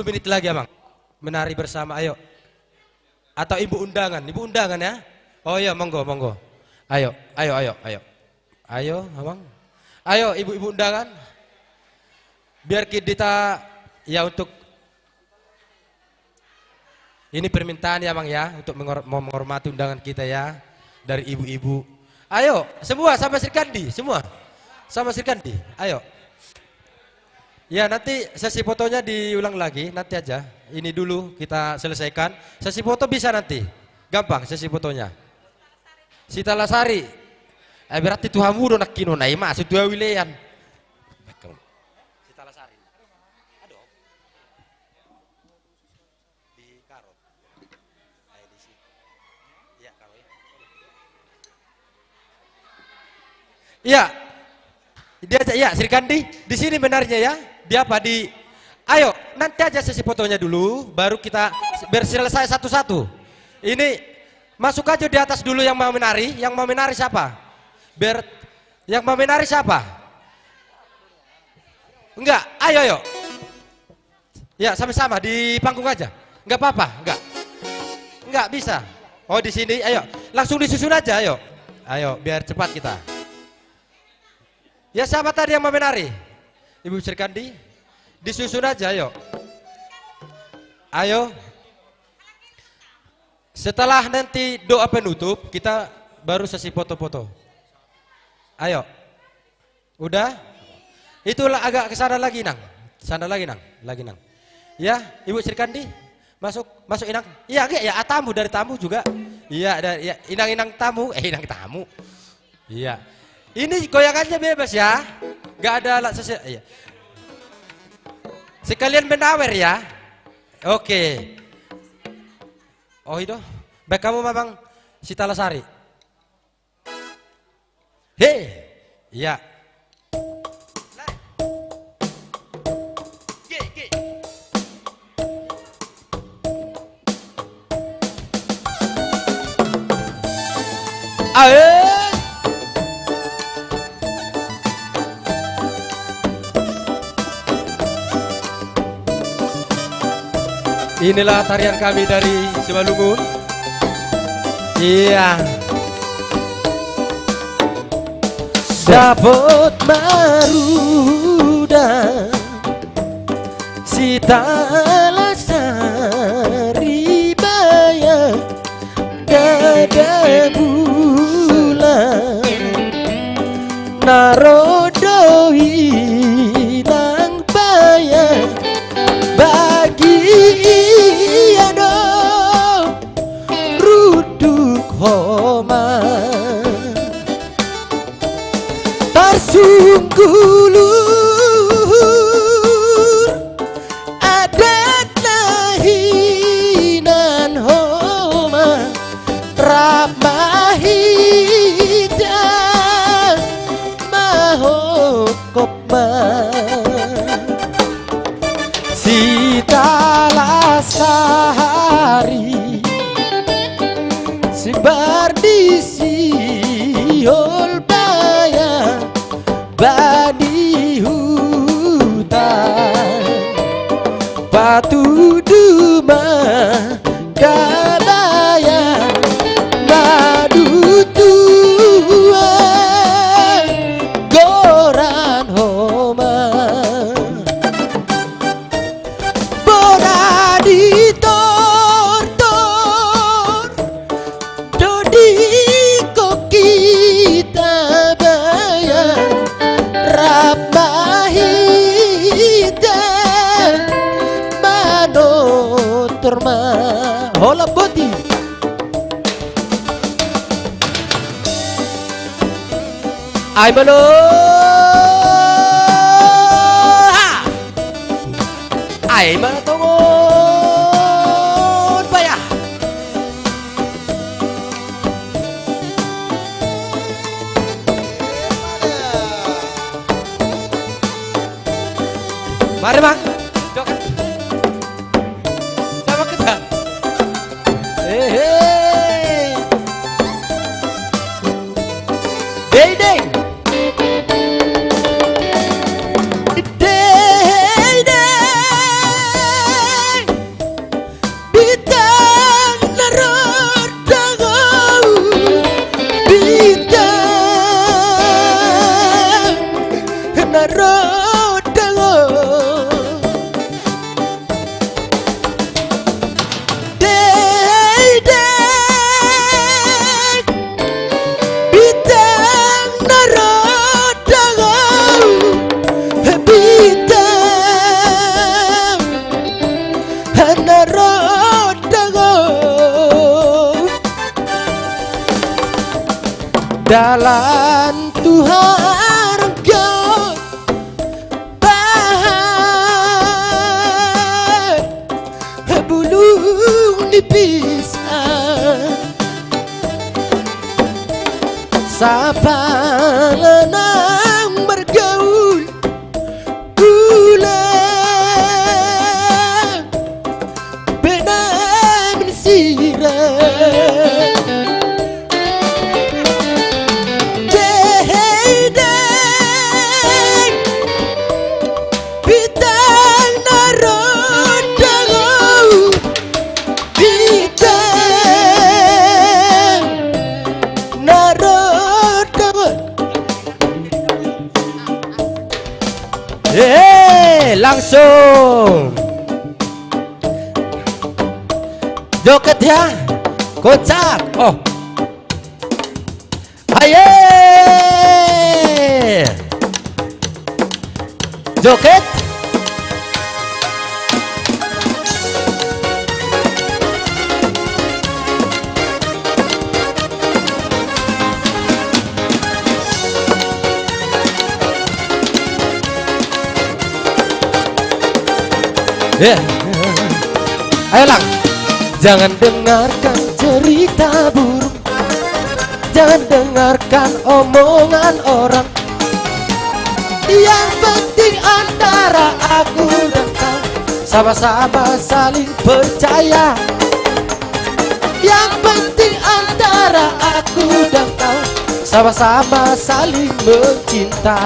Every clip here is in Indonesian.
menit lagi abang. Menari bersama, ayo. Atau ibu undangan ya. Oh iya, monggo. Ayo. Ayo abang. Ayo ibu-ibu undangan. Biar kita ya untuk ini permintaan ya bang ya. Untuk menghormati undangan kita ya. Dari ibu-ibu. Ayo semua sama Sri Kandi. Semua sama Sri Kandi. Ayo. Ya nanti sesi fotonya diulang lagi, nanti aja. Ini dulu kita selesaikan. Sesi foto bisa nanti, gampang sesi fotonya. Sita Lasari, berarti Tuhan mudo nak kino naik masuk dua wilayan. Sita Lasari, aduh, di karot, di sini, ya kalau ya, dia aja ya Sri Kandi di sini benarnya ya. Dia apa di ayo nanti aja sesi fotonya dulu baru kita selesai satu-satu. Ini masuk aja di atas dulu yang mau menari. Yang mau menari siapa? Yang mau menari siapa? Enggak, ayo. Ya sama-sama di panggung aja. Enggak apa-apa, enggak bisa. Oh di sini, ayo langsung disusun aja, ayo. Ayo biar cepat kita. Ya siapa tadi yang mau menari? Ibu Sri Kandi, disusun aja, ayo. Ayo. Setelah nanti doa penutup, kita baru sesi foto-foto. Ayo. Udah? Itulah agak ke sana lagi, Nang. Sana lagi, Nang. Ya, Ibu Sri Kandi, masuk Inang. Iya, ya tamu dari tamu juga. Iya, dari ya, inang tamu. Iya. Ini goyangannya bebas ya. Gak ada alat sosial. Iya. Sekalian mendawer ya. Oke. Oh itu. Baik kamu memang Sita Lasari. Hei. Iya. Ayo. Inilah tarian kami dari Simalungun. Iya. Dapat maruda Sita Lasari bayang gada bulan narodo hilang bayang bagi iado ruduk homa tarsungkulur adat lahinan homa ramahita mahokopma Sita Lasari simbar di siol baya badi hutan batu duma galaya madu tua goran homa di tor dodi kok kita bayar ramahita manotor hola boti ay malo ay mana tongon payah mari bang jokan sama kita hey deng narodango dalam Tuhan kau bahan bulu dipisah sapa lenang bergaul gula beda sirah langsung joget ya, kocak. Oh, ayo joget. Yeah. Ayo lang. Jangan dengarkan cerita buruk, jangan dengarkan omongan orang. Yang penting antara aku dan kau sama-sama saling percaya. Yang penting antara aku dan kau sama-sama saling mencinta.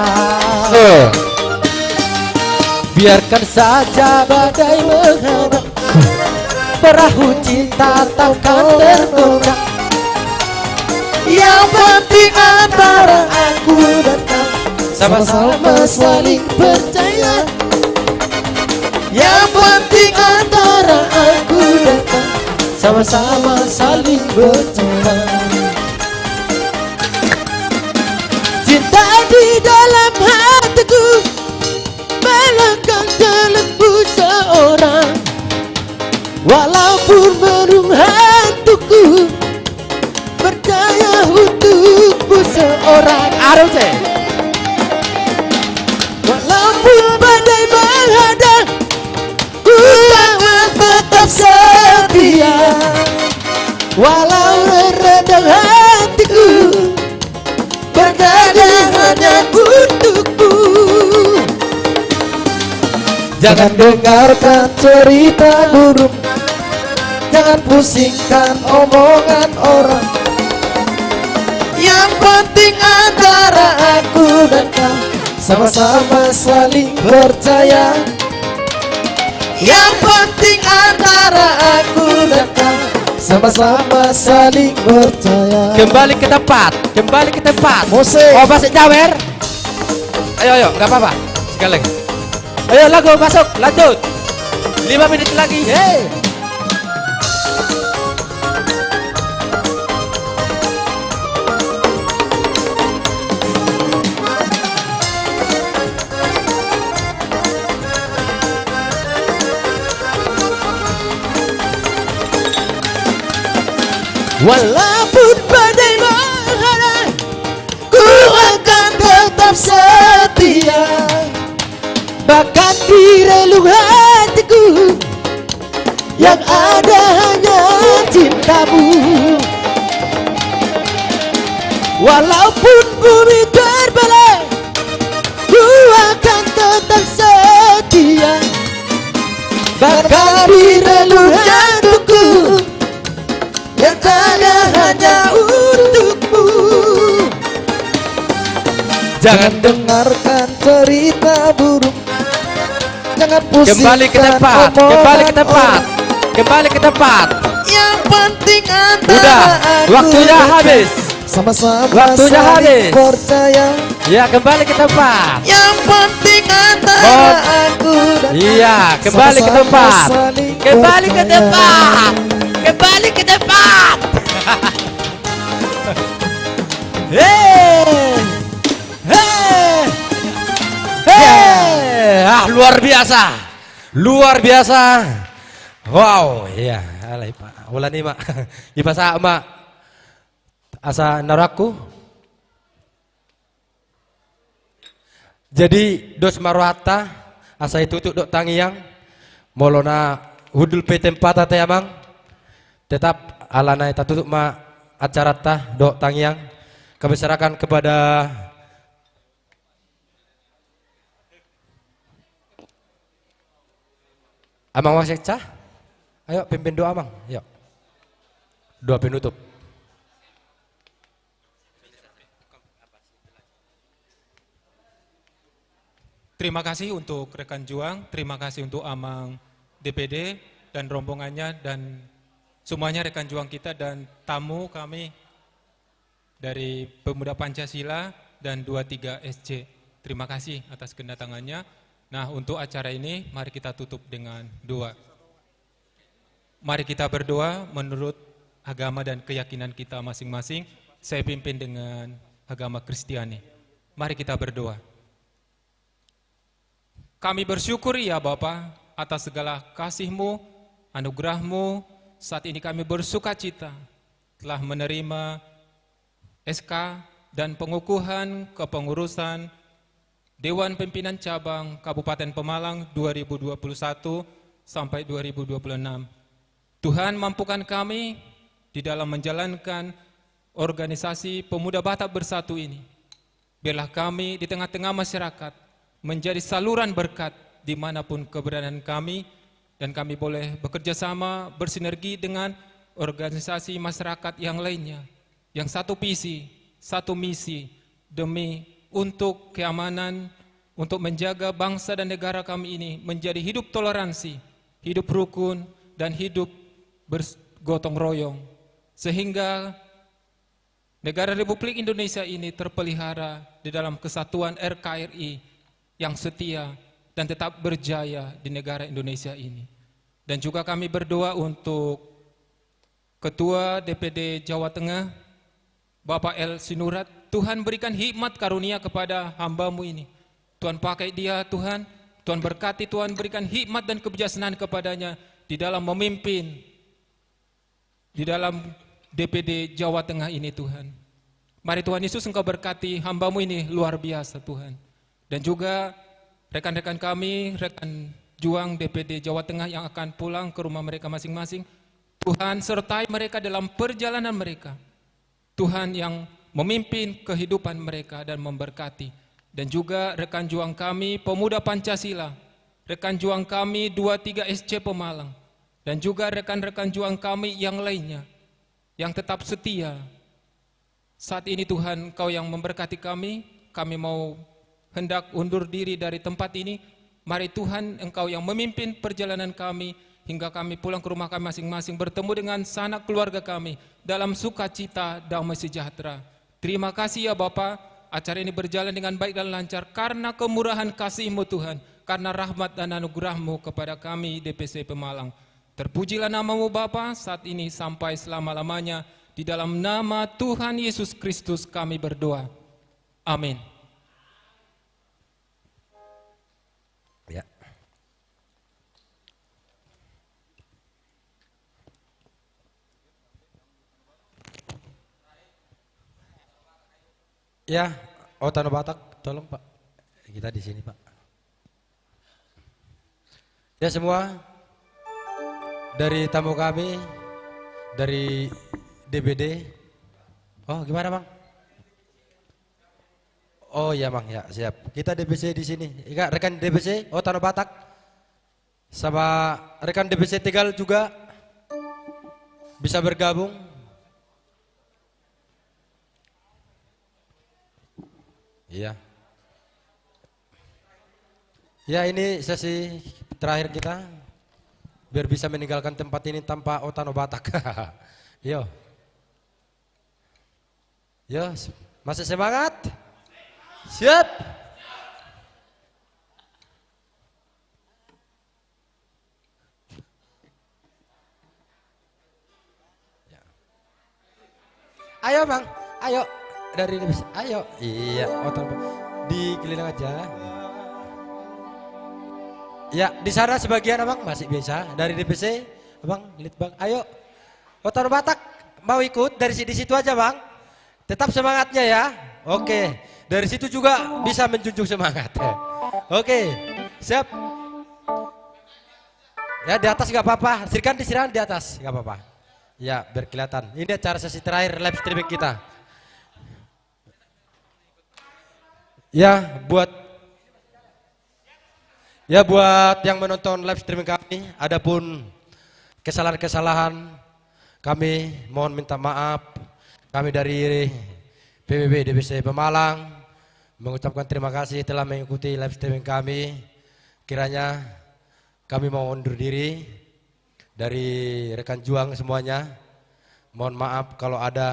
Biarkan saja badai menghadap, perahu cinta takkan tergoda. Yang penting antara aku dan kau sama-sama saling percaya. Yang penting antara aku dan kau sama-sama saling bercinta. Cinta di dalam hatiku melenggang telembu seorang, walaupun burung hantuku percaya untukmu seorang. Aruse. Walaupun badai menghadang, ku akan tetap setia. Walau redang hatiku berdada hanya untukmu. Jangan dengarkan cerita buruk, jangan pusingkan omongan orang. Yang penting antara aku dan kau sama-sama saling percaya. Yang penting antara aku dan kau sama-sama saling percaya. Kembali ke tempat, kembali ke tempat. Musik. Oh, masih nyawer. Ayo, nggak apa-apa. Sekali lagi. Ayo lagu masuk, lanjut. 5 menit lagi. Hey. Walaupun badai menghadang, ku akan tetap setia. Bahkan di relung hatiku yang ada hanya cintamu. Walaupun bumi terbelah, ku akan tetap setia. Bahkan di relung hatiku yang ada hanya untukmu. Jangan dengarkan cerita buruk, jangan pusingkan. Kembali ke tempat, kembali ke tempat, kembali ke tempat. Yang penting antara udah, waktunya habis. Sama-sama waktunya habis. Percaya. Ya, kembali ke tempat. Yang penting antara aku dan iya, kembali ke tempat. Kembali ke tempat. Kembali ke tempat. Hey. Hey. Hey. Ah, luar biasa. Luar biasa. Wow, iya, alay Pak. Wala ni Mak. Ipa sa Mak. Asa naraku. Jadi dos marwata asa itu dok tangiyang molona hudul pe tempat ata yamang tetap alana ita tutup ma acara ta dok tangiyang kami serahkan kepada Amang Wasekca. Ayo pimpin doa Amang. Yuk. Doa penutup. Terima kasih untuk rekan juang, terima kasih untuk Amang DPD dan rombongannya dan semuanya rekan juang kita dan tamu kami dari Pemuda Pancasila dan 23 SC. Terima kasih atas kedatangannya. Nah, untuk acara ini mari kita tutup dengan doa. Mari kita berdoa menurut agama dan keyakinan kita masing-masing. Saya pimpin dengan agama Kristiani. Mari kita berdoa. Kami bersyukur ya Bapa atas segala kasih-Mu, anugerah-Mu. Saat ini kami bersuka cita telah menerima SK dan pengukuhan kepengurusan Dewan Pimpinan Cabang Kabupaten Pemalang 2021 sampai 2026. Tuhan mampukan kami di dalam menjalankan organisasi Pemuda Batak Bersatu ini. Biarlah kami di tengah-tengah masyarakat menjadi saluran berkat dimanapun keberadaan kami dan kami boleh bekerja sama bersinergi dengan organisasi masyarakat yang lainnya yang satu visi, satu misi demi untuk keamanan, untuk menjaga bangsa dan negara kami ini menjadi hidup toleransi, hidup rukun dan hidup bergotong royong sehingga negara Republik Indonesia ini terpelihara di dalam kesatuan RKRI yang setia dan tetap berjaya di negara Indonesia ini. Dan juga kami berdoa untuk Ketua DPD Jawa Tengah, Bapak El Sinurat, Tuhan berikan hikmat karunia kepada hamba-Mu ini. Tuhan pakai dia Tuhan, Tuhan berkati, Tuhan berikan hikmat dan kebijaksanaan kepadanya di dalam memimpin, di dalam DPD Jawa Tengah ini Tuhan. Mari Tuhan Yesus Engkau berkati hamba-Mu ini luar biasa Tuhan. Dan juga rekan-rekan kami, rekan juang DPD Jawa Tengah yang akan pulang ke rumah mereka masing-masing. Tuhan sertai mereka dalam perjalanan mereka. Tuhan yang memimpin kehidupan mereka dan memberkati. Dan juga rekan juang kami Pemuda Pancasila, rekan juang kami 23 SC Pemalang. Dan juga rekan-rekan juang kami yang lainnya yang tetap setia. Saat ini Tuhan Engkau yang memberkati kami mau hendak undur diri dari tempat ini. Mari Tuhan Engkau yang memimpin perjalanan kami hingga kami pulang ke rumah kami masing-masing bertemu dengan sanak keluarga kami dalam sukacita damai sejahtera. Terima kasih ya Bapa, acara ini berjalan dengan baik dan lancar karena kemurahan kasih-Mu Tuhan, karena rahmat dan anugerah-Mu kepada kami DPC Pemalang. Terpujilah nama-Mu Bapa saat ini sampai selama-lamanya. Di dalam nama Tuhan Yesus Kristus kami berdoa. Amin. Ya. Ya, Tanah Batak, tolong Pak. Kita di sini Pak. Ya semua, dari tamu kami, dari DPD. Oh gimana Bang? Oh ya Bang, ya siap. Kita DPC di sini. Ika rekan DPC, Tanah Batak, sama rekan DPC Tegal juga bisa bergabung. Iya. Ya ini sesi terakhir kita, biar bisa meninggalkan tempat ini tanpa Tanah Batak. Yo, yo, masih semangat? Siap. Ayo Bang, ayo dari ini bisa. Ayo, iya, di keliling aja. Ya, di sana sebagian abang masih biasa dari DPC, abang, lihat bang, ayo, Kota Batak mau ikut dari di situ aja bang, tetap semangatnya ya, oke, dari situ juga bisa menjunjung semangat, oke, siap, ya di atas nggak apa-apa, Sirkan di atas nggak apa-apa, ya biar kelihatan, ini acara sesi terakhir live streaming kita, ya buat yang menonton live streaming kami, adapun kesalahan-kesalahan kami mohon minta maaf. Kami dari PBB DPC Pemalang mengucapkan terima kasih telah mengikuti live streaming kami. Kiranya kami mau undur diri dari rekan juang semuanya. Mohon maaf kalau ada